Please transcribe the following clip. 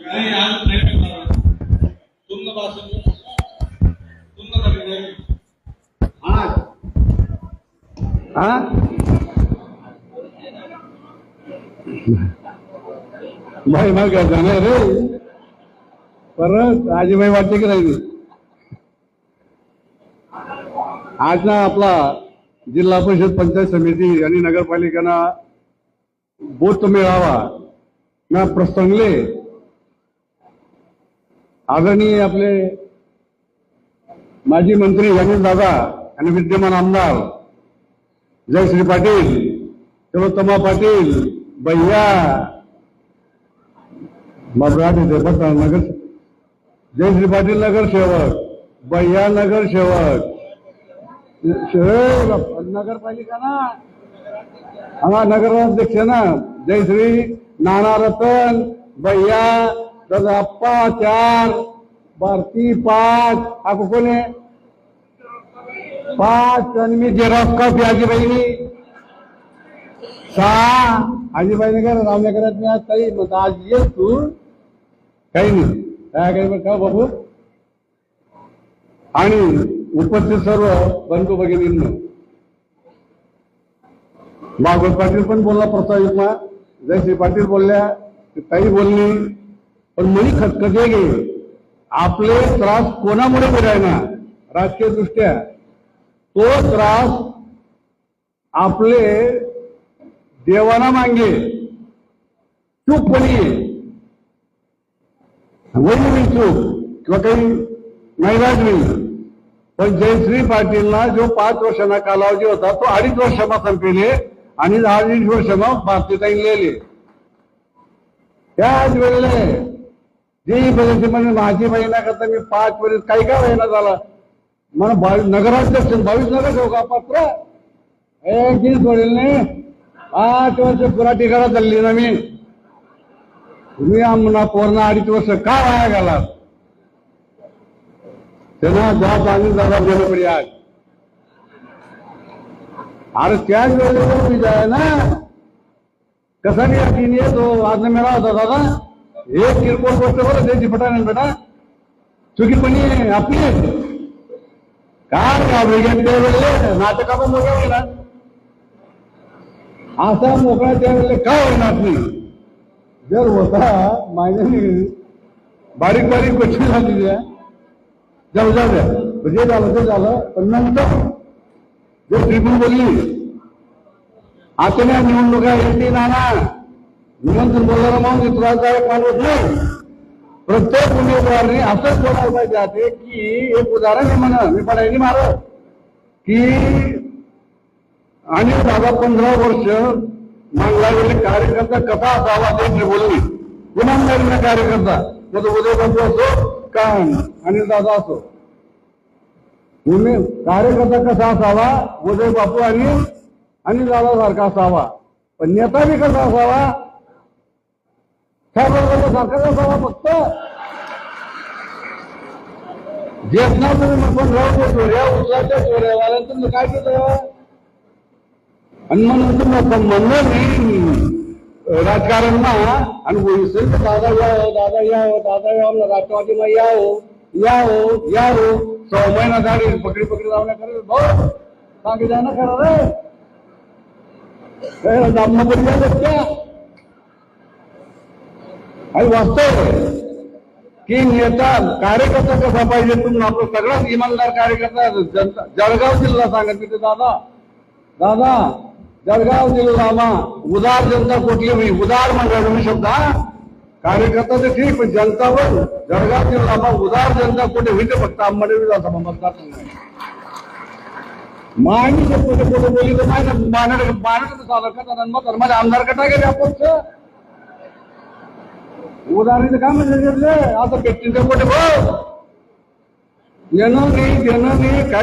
नाही आज प्रयत्न करा तुमनं भाषण तुमनं कधी आज भाई मग जाणार रे परत आजीबाई वाटते की राहिली आज ना आपला जिल्हा परिषद पंचायत समिती आणि नगरपालिकांना बूथ मेळावा ना प्रसंगले आदरणीय आपले माजी मंत्री अनिल दादा आणि विद्यमान आमदार जयश्री पाटील तिलोत्तमा पाटील भैया मराठी नगर जयश्री पाटील नगरसेवक भैया नगरसेवक नगरपालिका ना हा नगराध्यक्ष ना जयश्री नाना रतन भैया अप्पा 4 भारती 5 हा कोण आहे 5 आणि मी जेरॉक्स कॉपी आजीबाईनी 6 आजीबाईने का रामनगरात मी आज काही म्हणतो आज ये तू काही नाही काय काही का बाबू आणि उपस्थित सर्व बंधू भगिनींनो भागवत पाटील पण बोलला प्रस्तावित जयश्री पाटील बोलल्या काही बोलली पण मनी खटखटे गे आपले त्रास कोणामुळे मिळायना राजकीय दृष्ट्या तो त्रास आपले देवाना मागे चूकपणी वैरी चूक किंवा काही नाईलाज नाही पण जयश्री पाटीलना जो 5 वर्षांना कालावधी होता तो 2.5 वर्षांना संपेले आणि 2.5 वर्षांना भारतीताईन लिहिले त्याच वेळेला जी बदलची म्हणजे माझी बहिणा करता मी 5 वर्ष काही काय महिना झाला मला नगराध्यक्ष 22 नगरसेवक पात्र एक दिन सोडेल नाही 5 वर्ष पुरा ठिकाणा चालली ना मी तुम्ही आम्हाला पोरणा 2.5 वर्ष का वाया घालात त्यांना जॉब आणि दादा गेलं पडी आज अरे त्याच वेळेला मी जाय ना कसा नाही येतो आज मेळा होता दादा एक किरकोळ गोष्ट बरं त्याची फटाने बेटा चुकीपणी आपली काय त्यावेळेला नाटका पण मोकळा होईना असा मोकळा त्यावेळेला का होईना नाही जर होता माझ्या बारीक बारीक गोष्टी झाली जाऊ जाऊ द्या जे झालं ते झालं पण नंतर जे ट्रिब्यून बोलली आता नाही निवडणुका येते नाना निमंत्रण बोलणारा माणूस त्रासदायक माणूस नाही प्रत्येक उमेदवाराने असंच बोलायला पाहिजे आहे की एक उदाहरण आहे म्हणा मी पण यांनी मारत की आणि दादा 15 वर्ष मागला गेले कार्यकर्ता कसा असावा ते बोलली गुन्हागारीने कार्यकर्ता मग उदय बापू असो का अनिल दादा असो कार्यकर्ता कसा असावा उदय बापू आणि अनिल दादा सारखा असावा पण नेता बी कसा असावा सारखाच असावा फक्त जेतना तुम्ही पण राहू चोऱ्या उचलाच्या चोऱ्यावाल्या तुम्ही काय केलं आणि म्हणून तुम्ही म्हणलं नाही राजकारण आणि दादा यावं दादा यावं दादा यावं राष्ट्रवादी में यावं 6 महिना झाली पकडी लावण्या करेल भाऊ सांगे द्या ना खरं रे दामना पडी जातात क्या आणि वास्तव की नेता कार्यकर्ता कसा पाहिजे तुम्ही आपला सगळ्यात इमानदार कार्यकर्ता जनता जळगाव जिल्हा सांगत तिथे दादा दादा जळगाव जिल्हा उदार जनता कुठली होई उदार म्हणजे शब्द कार्यकर्ता तर ठीक पण जनता पण जळगाव जिल्हा उदार जनता कुठे होईल फक्त आंबाडे जाता मतदार माणी कुठे कुठे बोली तर मानत चालत माझे आमदार कटा गेले अपक्ष उदाहरण काय म्हणजे आता व्यक्तींच्या कुठे येणं नाही काय